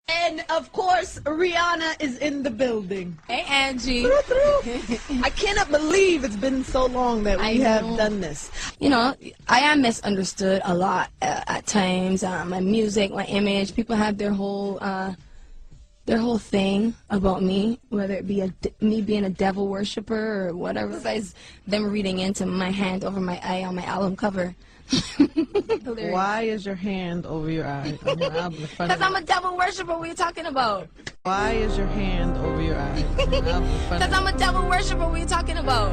And of course, Rihanna is in the building. Hey, Angie. I cannot believe it's been so long that we have done this. You know, I am misunderstood a lot at times. My music, my image, people have their whole thing about me, whether it be me being a devil worshiper or whatever. Besides them reading into my hand over my eye on my album cover. Why is your hand over your eye on your album? Because I'm a devil worshiper. What are you talking about? Why is your hand over your eye on your album? Because I'm a devil worshiper. What are you talking about?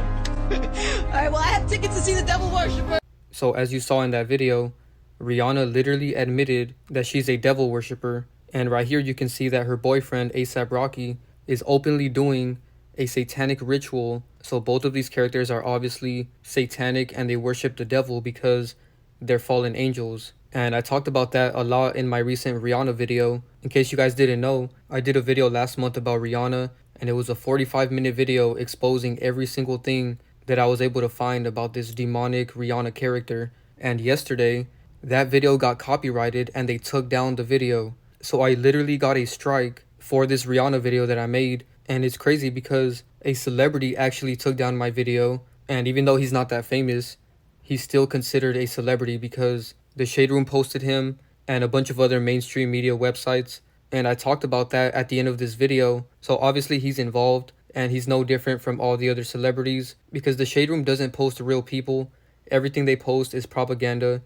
Alright, well, I have tickets to see the devil worshiper. So as you saw in that video, Rihanna literally admitted that she's a devil worshiper. And right here you can see that her boyfriend, A$AP Rocky, is openly doing a satanic ritual. So both of these characters are obviously satanic and they worship the devil because they're fallen angels. And I talked about that a lot in my recent Rihanna video. In case you guys didn't know, I did a video last month about Rihanna, and it was a 45-minute video exposing every single thing that I was able to find about this demonic Rihanna character. And yesterday, that video got copyrighted and they took down the video. So I literally got a strike for this Rihanna video that I made. And it's crazy because a celebrity actually took down my video. And even though he's not that famous, he's still considered a celebrity because the Shade Room posted him and a bunch of other mainstream media websites. And I talked about that at the end of this video. So obviously he's involved and he's no different from all the other celebrities because the Shade Room doesn't post real people. Everything they post is propaganda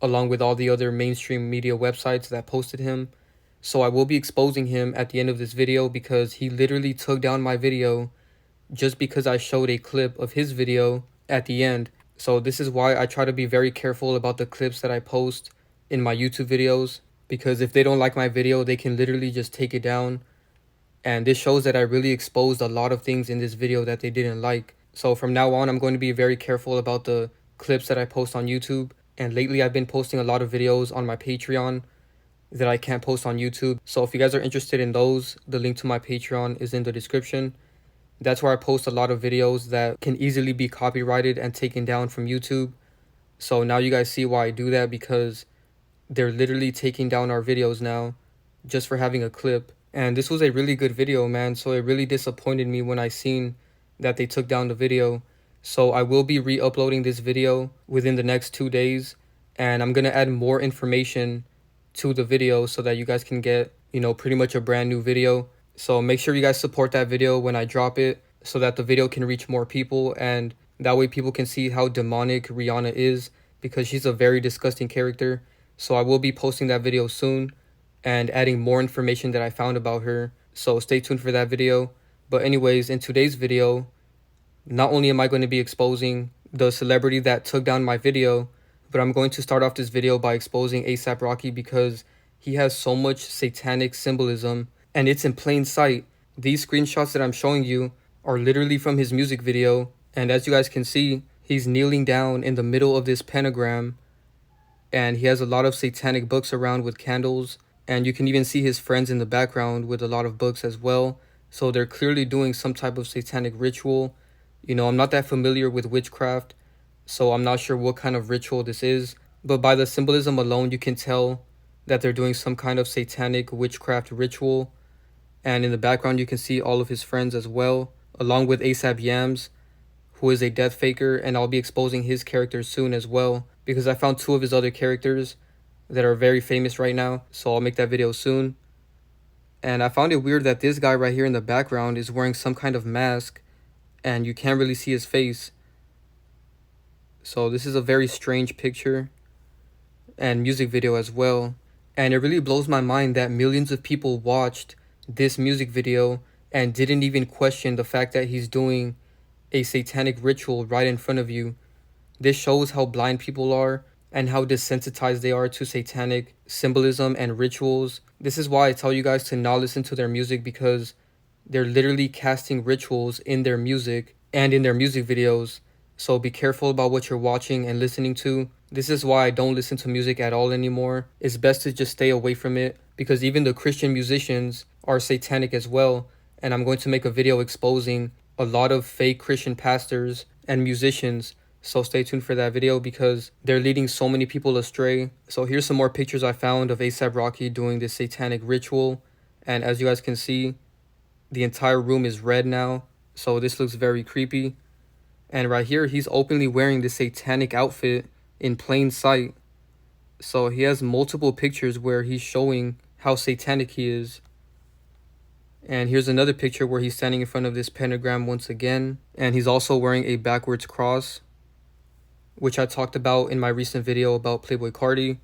along with all the other mainstream media websites that posted him. So I will be exposing him at the end of this video because he literally took down my video just because I showed a clip of his video at the end. So this is why I try to be very careful about the clips that I post in my YouTube videos, because if they don't like my video, they can literally just take it down. And this shows that I really exposed a lot of things in this video that they didn't like. So from now on, I'm going to be very careful about the clips that I post on YouTube. And lately I've been posting a lot of videos on my Patreon that I can't post on YouTube. So if you guys are interested in those, the link to my Patreon is in the description. That's where I post a lot of videos that can easily be copyrighted and taken down from YouTube. So now you guys see why I do that, because they're literally taking down our videos now just for having a clip. And this was a really good video, man. So it really disappointed me when I seen that they took down the video. So I will be re-uploading this video within the next 2 days. And I'm going to add more information to the video so that you guys can get, you know, pretty much a brand new video. So make sure you guys support that video when I drop it so that the video can reach more people, and that way people can see how demonic Rihanna is, because she's a very disgusting character. So I will be posting that video soon and adding more information that I found about her. So stay tuned for that video. But anyways, in today's video, not only am I going to be exposing the celebrity that took down my video, but I'm going to start off this video by exposing A$AP Rocky because he has so much satanic symbolism. And it's in plain sight. These screenshots that I'm showing you are literally from his music video. And as you guys can see, he's kneeling down in the middle of this pentagram. And he has a lot of satanic books around with candles. And you can even see his friends in the background with a lot of books as well. So they're clearly doing some type of satanic ritual. You know, I'm not that familiar with witchcraft, so I'm not sure what kind of ritual this is. But by the symbolism alone, you can tell that they're doing some kind of satanic witchcraft ritual. And in the background, you can see all of his friends as well, along with A$AP Yams, who is a death faker. And I'll be exposing his character soon as well, because I found 2 of his other characters that are very famous right now. So I'll make that video soon. And I found it weird that this guy right here in the background is wearing some kind of mask, and you can't really see his face. So this is a very strange picture and music video as well. And it really blows my mind that millions of people watched this music video and didn't even question the fact that he's doing a satanic ritual right in front of you. This shows how blind people are and how desensitized they are to satanic symbolism and rituals. This is why I tell you guys to not listen to their music, because they're literally casting rituals in their music and in their music videos. So be careful about what you're watching and listening to. This is why I don't listen to music at all anymore. It's best to just stay away from it, because even the Christian musicians are satanic as well. And I'm going to make a video exposing a lot of fake Christian pastors and musicians. So stay tuned for that video, because they're leading so many people astray. So here's some more pictures I found of A$AP Rocky doing this satanic ritual. And as you guys can see, the entire room is red now. So this looks very creepy. And right here, he's openly wearing this satanic outfit in plain sight. So he has multiple pictures where he's showing how satanic he is. And here's another picture where he's standing in front of this pentagram once again. And he's also wearing a backwards cross, which I talked about in my recent video about Playboi Carti.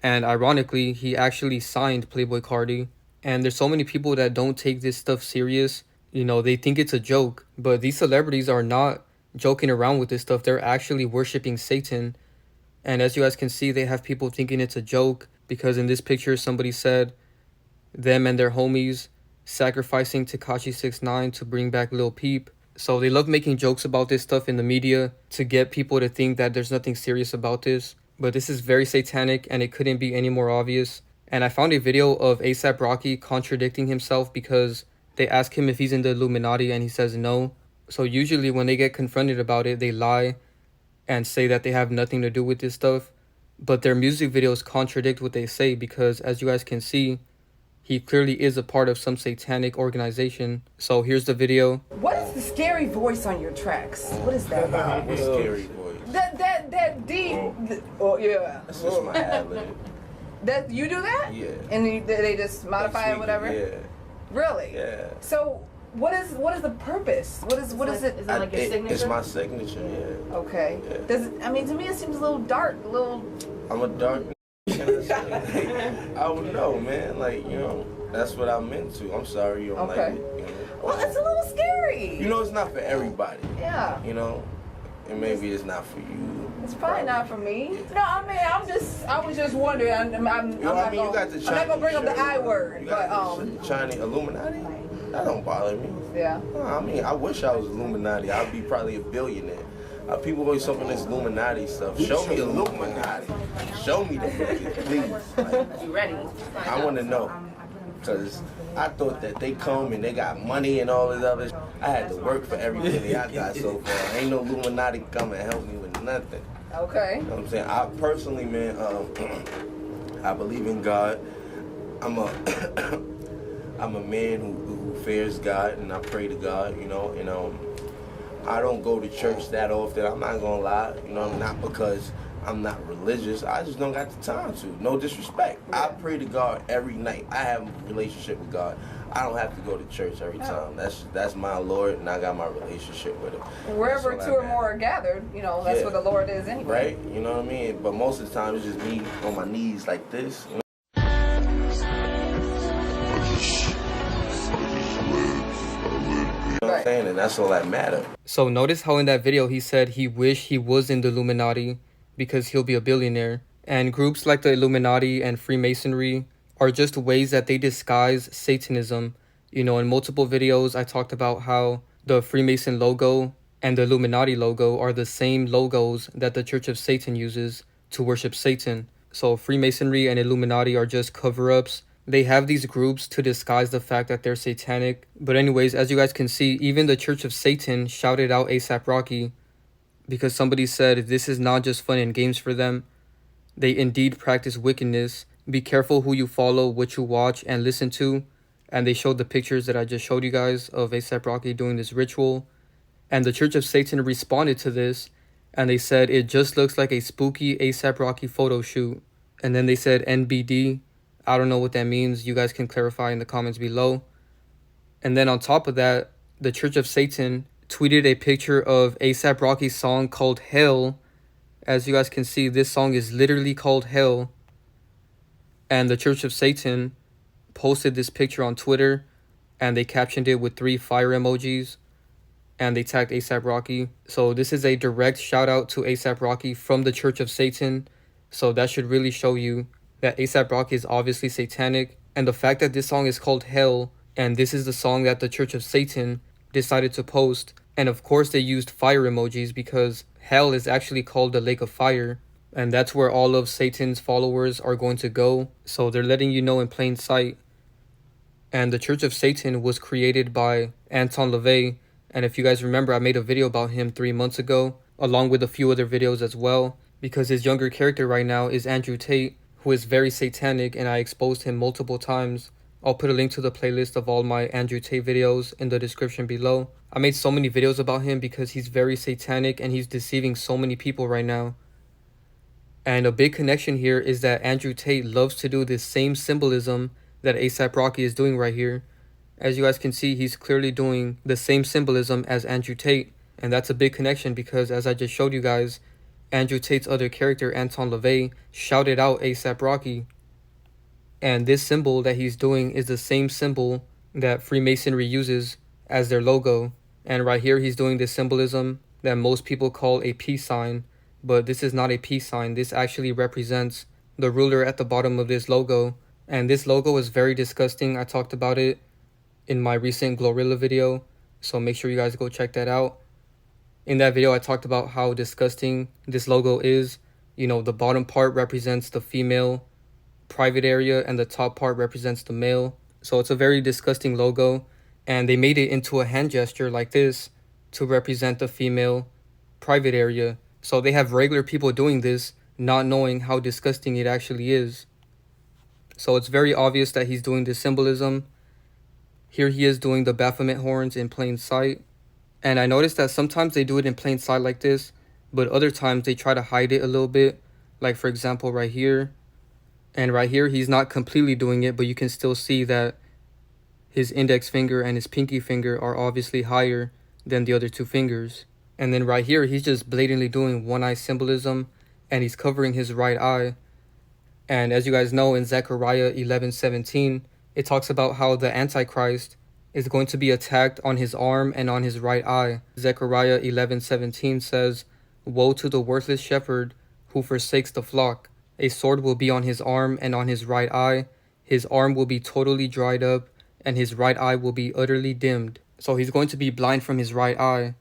And ironically, he actually signed Playboi Carti. And there's so many people that don't take this stuff serious. You know, they think it's a joke. But these celebrities are not joking around with this stuff. They're actually worshiping Satan. And as you guys can see, they have people thinking it's a joke. Because in this picture, somebody said them and their homies sacrificing Tekashi 6ix9ine to bring back Lil Peep. So they love making jokes about this stuff in the media to get people to think that there's nothing serious about this. But this is very satanic and it couldn't be any more obvious. And I found a video of A$AP Rocky contradicting himself because they ask him if he's in the Illuminati and he says no. So usually when they get confronted about it, they lie and say that they have nothing to do with this stuff. But their music videos contradict what they say because as you guys can see, he clearly is a part of some satanic organization. So here's the video. What is the scary voice on your tracks? What is that? What scary voice? That deep. Oh yeah. That's just my ad-lib. That you do that? Yeah. And they just modify it, whatever. Yeah. Really? Yeah. So what is the purpose? What is it? Is it like your signature? It's my signature. Yeah. Okay. Yeah. Does it, I mean, to me it seems a little dark, a little. I'm a dark. I don't know, man. Like, you know, that's what I'm into. I'm sorry you don't like it. You know? Well, it's a little scary. You know, it's not for everybody. Yeah. You know, and maybe it's not for you. It's probably not for me. No, I mean, I was just wondering. I'm not gonna bring up the I word, but Chinese Illuminati. That don't bother me. Yeah. No, I mean, I wish I was Illuminati. I'd be probably a billionaire. People always talking this Illuminati stuff. Show me Illuminati. Show me the please. Like, You ready? I want to know. Because I thought that they come and they got money and all this other. I had to work for everything I got so far. Ain't no Illuminati come and help me with nothing. Okay. You know what I'm saying? I personally, man, I believe in God. I'm a man who fears God and I pray to God, you know, and I don't go to church that often. I'm not gonna lie, you know, not because I'm not religious. I just don't got the time to. No disrespect. I pray to God every night. I have a relationship with God. I don't have to go to church every time. That's my Lord, and I got my relationship with Him. Wherever two or more are gathered, you know, that's where the Lord is anyway. Right? You know what I mean? But most of the time, it's just me on my knees like this. You know? You know what I'm saying? And that's all that matters. So notice how in that video he said he wished he was in the Illuminati because he'll be a billionaire. And groups like the Illuminati and Freemasonry are just ways that they disguise Satanism. You know, in multiple videos I talked about how the Freemason logo and the Illuminati logo are the same logos that the Church of Satan uses to worship Satan. So Freemasonry and Illuminati are just cover-ups. They have these groups to disguise the fact that they're satanic. But anyways, as you guys can see, even the Church of Satan shouted out A$AP Rocky because somebody said this is not just fun and games for them. They indeed practice wickedness. Be careful who you follow, what you watch and listen to. And they showed the pictures that I just showed you guys of A$AP Rocky doing this ritual. And the Church of Satan responded to this and they said it just looks like a spooky A$AP Rocky photo shoot. And then they said NBD. I don't know what that means. You guys can clarify in the comments below. And then on top of that, the Church of Satan tweeted a picture of A$AP Rocky's song called Hell. As you guys can see, this song is literally called Hell. And the Church of Satan posted this picture on Twitter and they captioned it with 3 fire emojis and they tagged A$AP Rocky. So this is a direct shout out to A$AP Rocky from the Church of Satan. So that should really show you that A$AP Rocky is obviously satanic. And the fact that this song is called Hell and this is the song that the Church of Satan decided to post. And of course they used fire emojis because Hell is actually called the Lake of Fire. And that's where all of Satan's followers are going to go. So they're letting you know in plain sight. And the Church of Satan was created by Anton LaVey. And if you guys remember, I made a video about him 3 months ago, along with a few other videos as well. Because his younger character right now is AndrewTate, who is very satanic, and I exposed him multiple times I'll put a link to the playlist of all my AndrewTate videos in the description below. I made so many videos about him because he's very satanic and he's deceiving so many people right now. And a big connection here is that AndrewTate loves to do this same symbolism that A$AP Rocky is doing right here. As you guys can see, he's clearly doing the same symbolism as AndrewTate. And that's a big connection because, as I just showed you guys, AndrewTate's other character, Anton LaVey, shouted out A$AP Rocky. And this symbol that he's doing is the same symbol that Freemasonry uses as their logo. And right here, he's doing this symbolism that most people call a peace sign. But this is not a peace sign. This actually represents the ruler at the bottom of this logo. And this logo is very disgusting. I talked about it in my recent GloRilla video. So make sure you guys go check that out. In that video, I talked about how disgusting this logo is. You know, the bottom part represents the female private area and the top part represents the male. So it's a very disgusting logo. And they made it into a hand gesture like this to represent the female private area. So they have regular people doing this, not knowing how disgusting it actually is. So it's very obvious that he's doing this symbolism. Here he is doing the Baphomet horns in plain sight. And I noticed that sometimes they do it in plain sight like this, but other times they try to hide it a little bit. Like for example, right here. And right here, he's not completely doing it, but you can still see that his index finger and his pinky finger are obviously higher than the other two fingers. And then right here, he's just blatantly doing one eye symbolism and he's covering his right eye. And as you guys know, in Zechariah 11:17, it talks about how the Antichrist is going to be attacked on his arm and on his right eye. Zechariah 11:17 says, "Woe to the worthless shepherd who forsakes the flock. A sword will be on his arm and on his right eye. His arm will be totally dried up and his right eye will be utterly dimmed." So he's going to be blind from his right eye.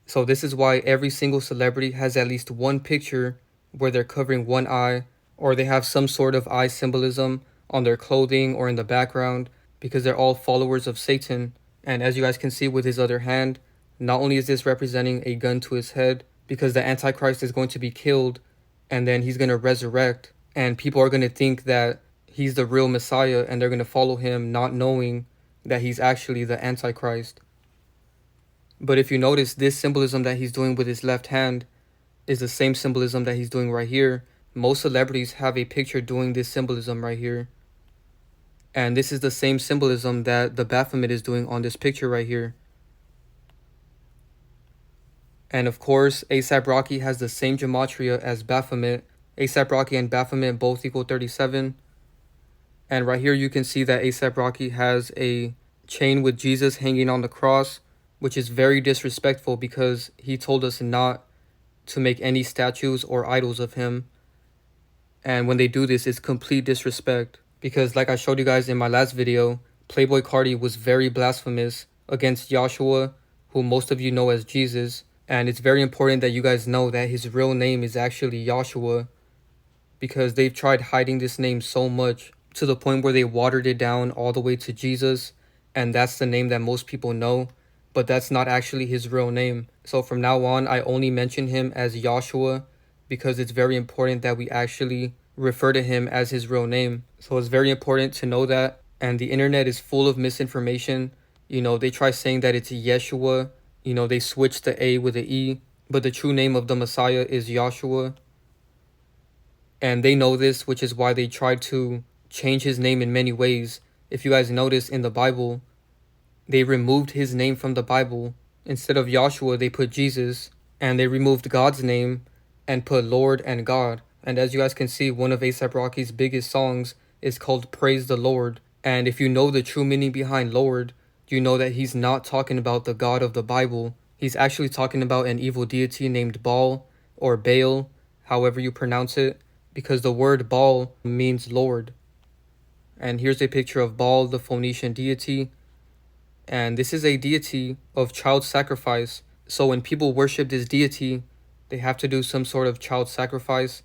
So this is why every single celebrity has at least one picture where they're covering one eye, or they have some sort of eye symbolism on their clothing or in the background, because they're all followers of Satan. And as you guys can see with his other hand, not only is this representing a gun to his head, because the Antichrist is going to be killed and then he's going to resurrect, and people are going to think that he's the real Messiah and they're going to follow him, not knowing that he's actually the Antichrist. But if you notice, this symbolism that he's doing with his left hand is the same symbolism that he's doing right here. Most celebrities have a picture doing this symbolism right here. And this is the same symbolism that the Baphomet is doing on this picture right here. And of course, A$AP Rocky has the same gematria as Baphomet. A$AP Rocky and Baphomet both equal 37. And right here you can see that A$AP Rocky has a chain with Jesus hanging on the cross, which is very disrespectful because he told us not to make any statues or idols of him. And when they do this, it's complete disrespect. Because like I showed you guys in my last video, Playboi Carti was very blasphemous against Joshua, who most of you know as Jesus. And it's very important that you guys know that his real name is actually Joshua, because they've tried hiding this name so much to the point where they watered it down all the way to Jesus. And that's the name that most people know, but that's not actually his real name. So from now on, I only mention him as Joshua because it's very important that we actually refer to him as his real name. So it's very important to know that. And the internet is full of misinformation. You know, they try saying that it's Yeshua. You know, they switch the A with the E. But the true name of the Messiah is Joshua. And they know this, which is why they tried to change his name in many ways. If you guys notice in the Bible, they removed his name from the Bible. Instead of Joshua, they put Jesus. And they removed God's name and put Lord and God. And as you guys can see, one of A$AP Rocky's biggest songs is called Praise the Lord. And if you know the true meaning behind Lord, you know that he's not talking about the God of the Bible. He's actually talking about an evil deity named Baal or Baal, however you pronounce it, because the word Baal means Lord. And here's a picture of Baal, the Phoenician deity. And this is a deity of child sacrifice. So when people worship this deity, they have to do some sort of child sacrifice.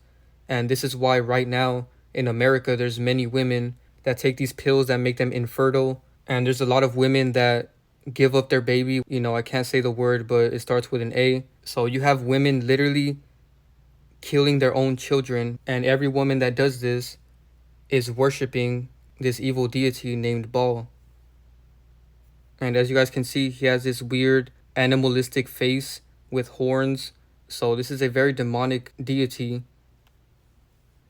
And this is why right now in America, there's many women that take these pills that make them infertile. And there's a lot of women that give up their baby. You know, I can't say the word, but it starts with an A. So you have women literally killing their own children. And every woman that does this is worshiping this evil deity named Baal. And as you guys can see, he has this weird animalistic face with horns. So this is a very demonic deity.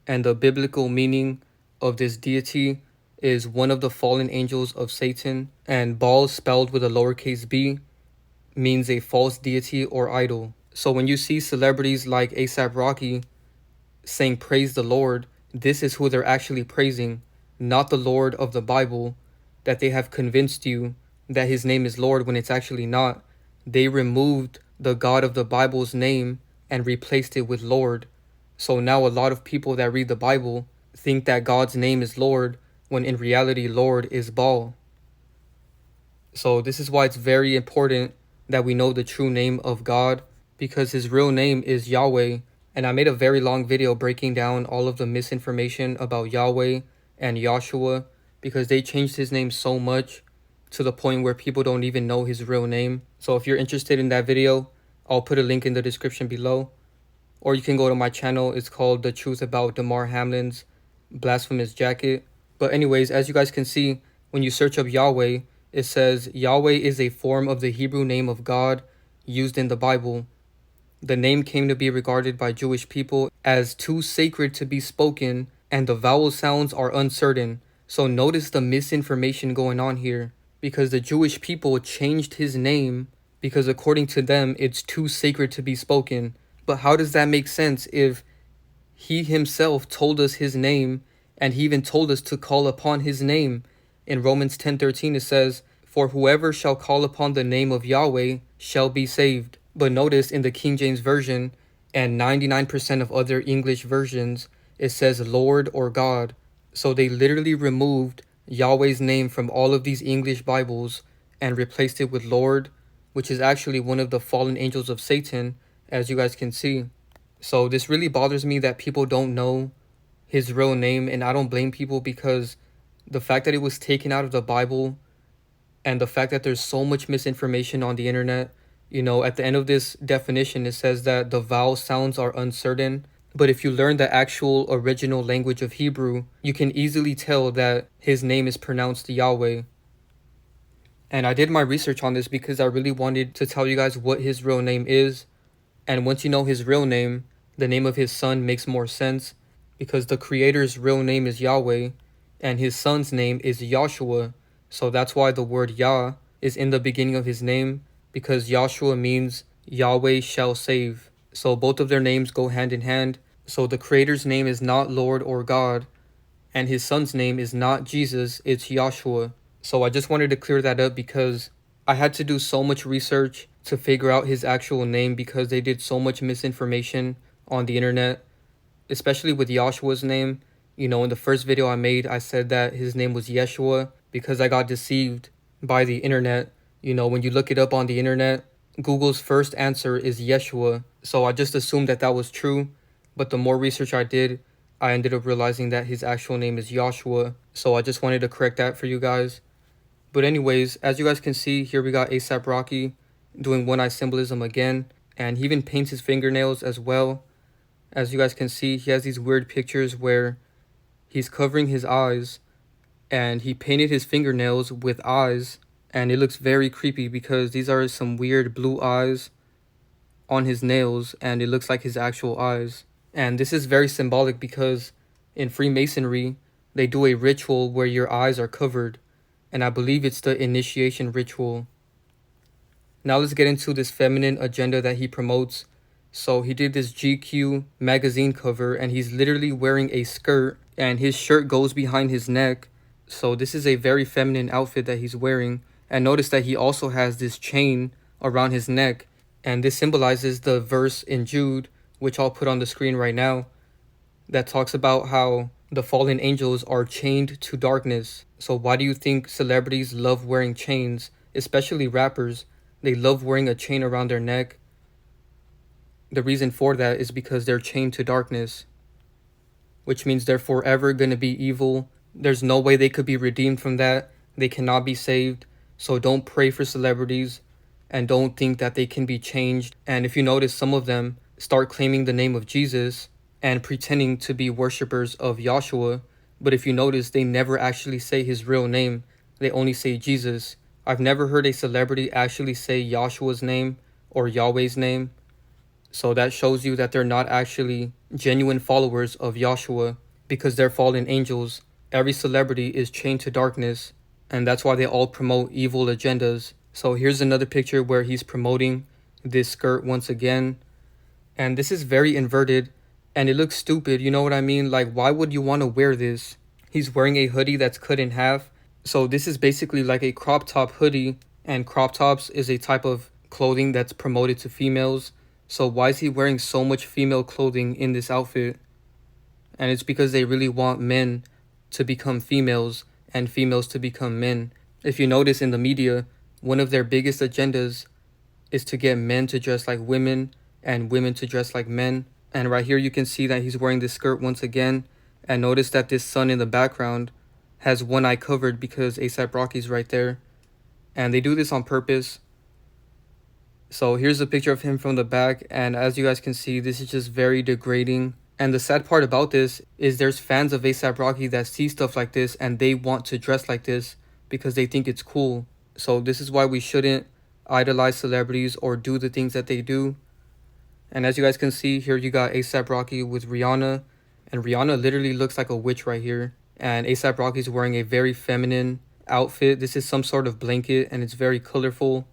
And the biblical meaning of this deity is one of the fallen angels of Satan. And Baal, spelled with a lowercase b, means a false deity or idol. So when you see celebrities like A$AP Rocky saying praise the Lord, this is who they're actually praising, not the Lord of the Bible, that they have convinced you that his name is Lord when it's actually not. They removed the God of the Bible's name and replaced it with Lord. So now a lot of people that read the Bible think that God's name is Lord when in reality Lord is Baal. So this is why it's very important that we know the true name of God, because his real name is Yahweh. And I made a very long video breaking down all of the misinformation about Yahweh and Yahshua, because they changed his name so much to the point where people don't even know his real name. So if you're interested in that video, I'll put a link in the description below. Or you can go to my channel. It's called The Truth About Damar Hamlin's Blasphemous Jacket. But anyways, as you guys can see, when you search up Yahweh, it says Yahweh is a form of the Hebrew name of God used in the Bible. The name came to be regarded by Jewish people as too sacred to be spoken, and the vowel sounds are uncertain. So notice the misinformation going on here, because the Jewish people changed his name because according to them, it's too sacred to be spoken. But how does that make sense if he himself told us his name, and he even told us to call upon his name? In Romans 10:13 it says, "For whoever shall call upon the name of Yahweh shall be saved." But notice in the King James Version and 99% of other English versions, it says Lord or God. So they literally removed Yahweh's name from all of these English Bibles and replaced it with Lord, which is actually one of the fallen angels of Satan, as you guys can see. So this really bothers me that people don't know his real name, and I don't blame people, because the fact that it was taken out of the Bible and the fact that there's so much misinformation on the internet, you know, at the end of this definition, it says that the vowel sounds are uncertain. But if you learn the actual original language of Hebrew, you can easily tell that his name is pronounced Yahweh. And I did my research on this because I really wanted to tell you guys what his real name is. And once you know his real name, the name of his son makes more sense, because the creator's real name is Yahweh and his son's name is Yahshua. So that's why the word Yah is in the beginning of his name, because Yahshua means Yahweh shall save. So both of their names go hand in hand. So the creator's name is not Lord or God, and his son's name is not Jesus, it's Yahshua. So I just wanted to clear that up, because I had to do so much research to figure out his actual name, because they did so much misinformation on the internet, especially with Yahshua's name. You know, in the first video I made, I said that his name was Yeshua because I got deceived by the internet. You know, when you look it up on the internet, Google's first answer is Yeshua. So I just assumed that that was true. But the more research I did, I ended up realizing that his actual name is Yahshua. So I just wanted to correct that for you guys. But anyways, as you guys can see, here we got A$AP Rocky doing one-eye symbolism again. And he even paints his fingernails as well. As you guys can see, he has these weird pictures where he's covering his eyes, and he painted his fingernails with eyes. And it looks very creepy because these are some weird blue eyes on his nails, and it looks like his actual eyes. And this is very symbolic because in Freemasonry, they do a ritual where your eyes are covered. And I believe it's the initiation ritual. Now let's get into this feminine agenda that he promotes. So he did this GQ magazine cover, and he's literally wearing a skirt, and his shirt goes behind his neck. So this is a very feminine outfit that he's wearing. And notice that he also has this chain around his neck. And this symbolizes the verse in Jude, which I'll put on the screen right now, that talks about how the fallen angels are chained to darkness. So why do you think celebrities love wearing chains, especially rappers? They love wearing a chain around their neck. The reason for that is because they're chained to darkness, which means they're forever going to be evil. There's no way they could be redeemed from that. They cannot be saved. So don't pray for celebrities, and don't think that they can be changed. And if you notice, some of them start claiming the name of Jesus and pretending to be worshippers of Yahshua, But if you notice, they never actually say his real name. They only say Jesus. I've never heard a celebrity actually say Yahshua's name or Yahweh's name. So that shows you that they're not actually genuine followers of Yahshua, because they're fallen angels. Every celebrity is chained to darkness, and that's why they all promote evil agendas. So here's another picture where he's promoting this skirt once again. And this is very inverted, and it looks stupid, you know what I mean? Like, why would you want to wear this? He's wearing a hoodie that's cut in half. So this is basically like a crop top hoodie, and crop tops is a type of clothing that's promoted to females. So why is he wearing so much female clothing in this outfit? And it's because they really want men to become females and females to become men. If you notice in the media, one of their biggest agendas is to get men to dress like women and women to dress like men. And right here you can see that he's wearing this skirt once again. And notice that this sun in the background has one eye covered because A$AP Rocky's right there. And they do this on purpose. So here's a picture of him from the back, and as you guys can see, this is just very degrading. And the sad part about this is there's fans of A$AP Rocky that see stuff like this and they want to dress like this because they think it's cool. So this is why we shouldn't idolize celebrities or do the things that they do. And as you guys can see, here you got A$AP Rocky with Rihanna, and Rihanna literally looks like a witch right here. And A$AP Rocky's wearing a very feminine outfit. This is some sort of blanket, and it's very colorful.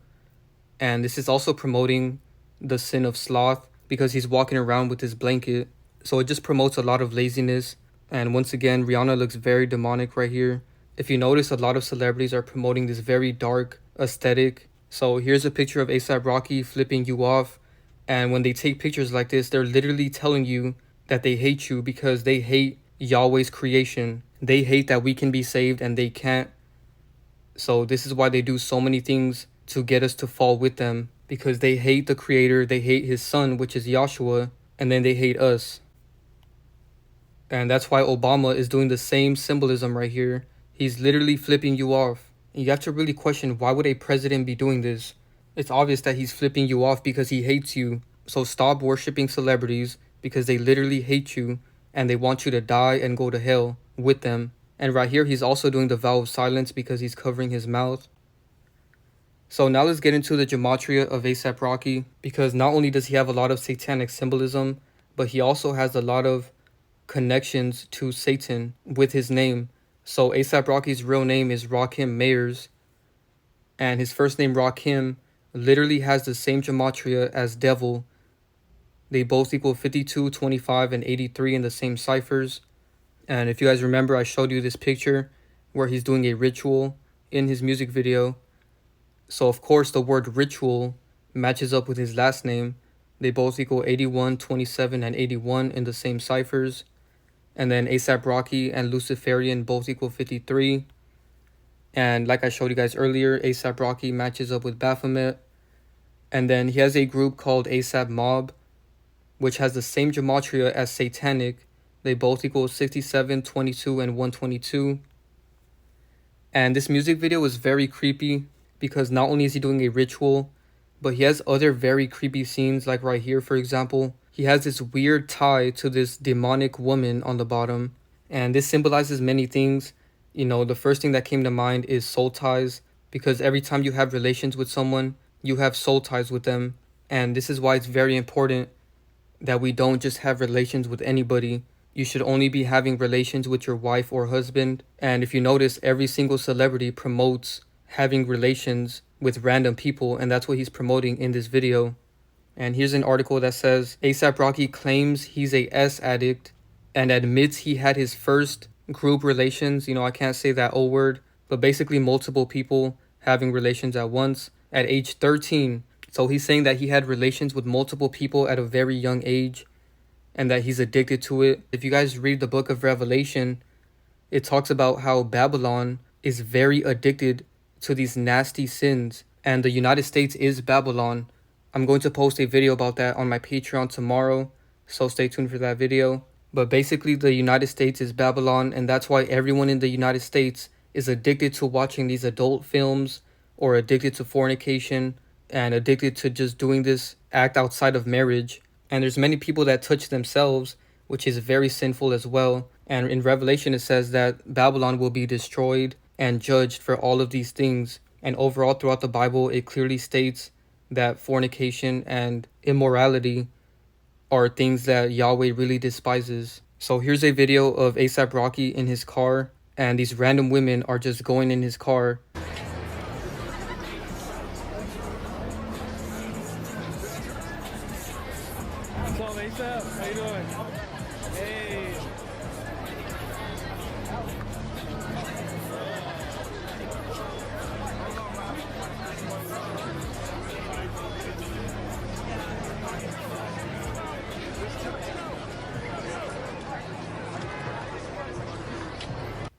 And this is also promoting the sin of sloth because he's walking around with his blanket. So it just promotes a lot of laziness. And once again, Rihanna looks very demonic right here. If you notice, a lot of celebrities are promoting this very dark aesthetic. So here's a picture of A$AP Rocky flipping you off. And when they take pictures like this, they're literally telling you that they hate you because they hate Yahweh's creation. They hate that we can be saved and they can't. So this is why they do so many things to get us to fall with them, because they hate the creator, they hate his son, which is Yahshua, and then they hate us. And that's why Obama is doing the same symbolism right here. He's literally flipping you off. You have to really question, why would a president be doing this? It's obvious that he's flipping you off because he hates you. So stop worshiping celebrities because they literally hate you and they want you to die and go to hell with them. And right here, he's also doing the vow of silence because he's covering his mouth. So now let's get into the gematria of A$AP Rocky, because not only does he have a lot of satanic symbolism, but he also has a lot of connections to Satan with his name. So A$AP Rocky's real name is Rakim Mayers, and his first name Rakim literally has the same gematria as devil. They both equal 52, 25, and 83 in the same ciphers. And if you guys remember, I showed you this picture where he's doing a ritual in his music video. So of course the word ritual matches up with his last name. They both equal 81, 27, and 81 in the same ciphers. And then A$AP Rocky and Luciferian both equal 53. And like I showed you guys earlier, A$AP Rocky matches up with Baphomet. And then he has a group called A$AP Mob, which has the same gematria as Satanic. They both equal 67, 22, and 122. And this music video is very creepy because not only is he doing a ritual, but he has other very creepy scenes, like right here, for example. He has this weird tie to this demonic woman on the bottom. And this symbolizes many things. You know, the first thing that came to mind is soul ties, because every time you have relations with someone, you have soul ties with them. And this is why it's very important that we don't just have relations with anybody. You should only be having relations with your wife or husband. And if you notice, every single celebrity promotes having relations with random people, and that's what he's promoting in this video. And here's an article that says A$AP Rocky claims he's a S addict and admits he had his first group relations. You know, I can't say that O word, but basically multiple people having relations at once at age 13. So he's saying that he had relations with multiple people at a very young age and that he's addicted to it. If you guys read the book of Revelation, it talks about how Babylon is very addicted to these nasty sins, and the United States is Babylon. I'm going to post a video about that on my Patreon tomorrow, so stay tuned for that video. But basically, the United States is Babylon, and that's why everyone in the United States is addicted to watching these adult films, or addicted to fornication, and addicted to just doing this act outside of marriage. And there's many people that touch themselves, which is very sinful as well. And in Revelation, it says that Babylon will be destroyed and judged for all of these things. And overall, throughout the Bible, it clearly states that fornication and immorality are things that Yahweh really despises. So here's a video of A$AP Rocky in his car, and these random women are just going in his car. What's up, A$AP? How you doing? Hey.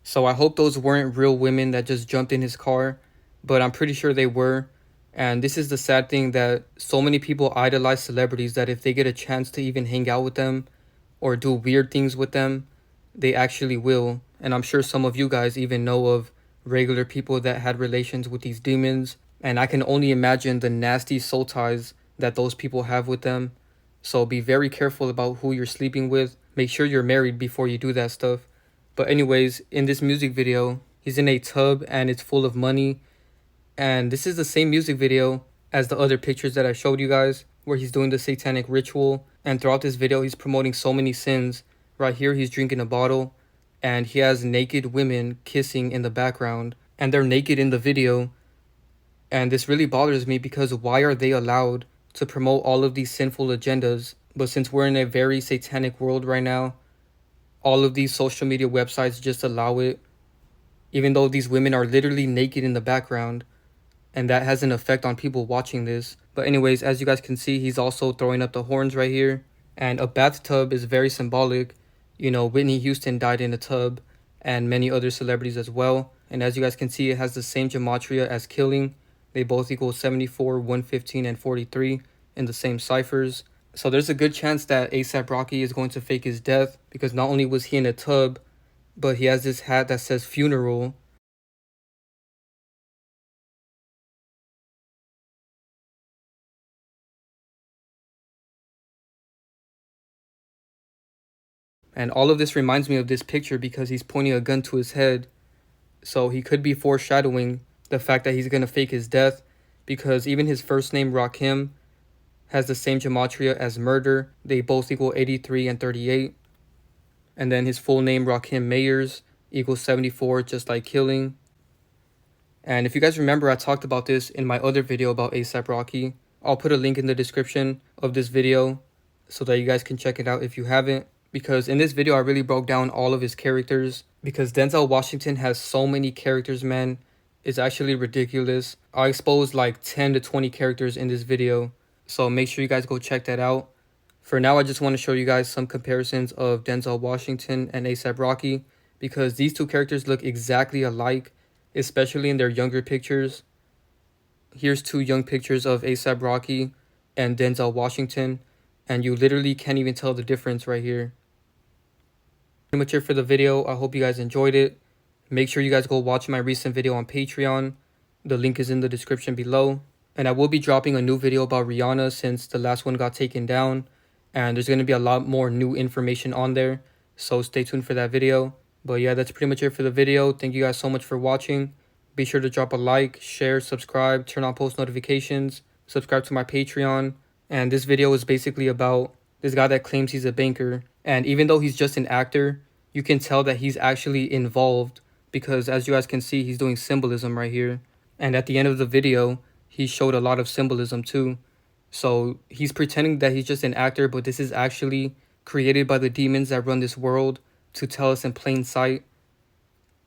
So I hope those weren't real women that just jumped in his car, but I'm pretty sure they were. And this is the sad thing, that so many people idolize celebrities that if they get a chance to even hang out with them or do weird things with them, they actually will. And I'm sure some of you guys even know of regular people that had relations with these demons. And I can only imagine the nasty soul ties that those people have with them. So be very careful about who you're sleeping with. Make sure you're married before you do that stuff. But anyways, in this music video, he's in a tub and it's full of money. And this is the same music video as the other pictures that I showed you guys, where he's doing the satanic ritual. And throughout this video, he's promoting so many sins. Right here, he's drinking a bottle and he has naked women kissing in the background. And they're naked in the video. And this really bothers me, because why are they allowed to promote all of these sinful agendas? But since we're in a very satanic world right now, all of these social media websites just allow it, even though these women are literally naked in the background, and that has an effect on people watching this. But anyways, as you guys can see, he's also throwing up the horns right here. And a bathtub is very symbolic. You know, Whitney Houston died in a tub, and many other celebrities as well. And as you guys can see, it has the same gematria as killing. They both equal 74, 115, and 43 in the same ciphers. So there's a good chance that A$AP Rocky is going to fake his death, because not only was he in a tub, but he has this hat that says funeral. And all of this reminds me of this picture because he's pointing a gun to his head. So he could be foreshadowing the fact that he's going to fake his death, because even his first name, Rakim, has the same gematria as murder. They both equal 83 and 38. And then his full name, Rakim Mayers, equals 74, just like killing. And if you guys remember, I talked about this in my other video about A$AP Rocky. I'll put a link in the description of this video so that you guys can check it out if you haven't. Because in this video, I really broke down all of his characters. Because Denzel Washington has so many characters, man. It's actually ridiculous. I exposed like 10 to 20 characters in this video. So make sure you guys go check that out. For now, I just want to show you guys some comparisons of Denzel Washington and A$AP Rocky, because these two characters look exactly alike, especially in their younger pictures. Here's two young pictures of A$AP Rocky and Denzel Washington, and you literally can't even tell the difference right here. Pretty much it for the video. I hope you guys enjoyed it. Make sure you guys go watch my recent video on Patreon. The link is in the description below. And I will be dropping a new video about Rihanna since the last one got taken down. And there's going to be a lot more new information on there. So stay tuned for that video. But yeah, that's pretty much it for the video. Thank you guys so much for watching. Be sure to drop a like, share, subscribe, turn on post notifications, subscribe to my Patreon. And this video is basically about this guy that claims he's a banker. And even though he's just an actor, you can tell that he's actually involved, because as you guys can see, he's doing symbolism right here. And at the end of the video, he showed a lot of symbolism too. So he's pretending that he's just an actor, but this is actually created by the demons that run this world to tell us in plain sight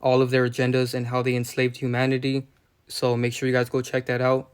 all of their agendas and how they enslaved humanity. So make sure you guys go check that out.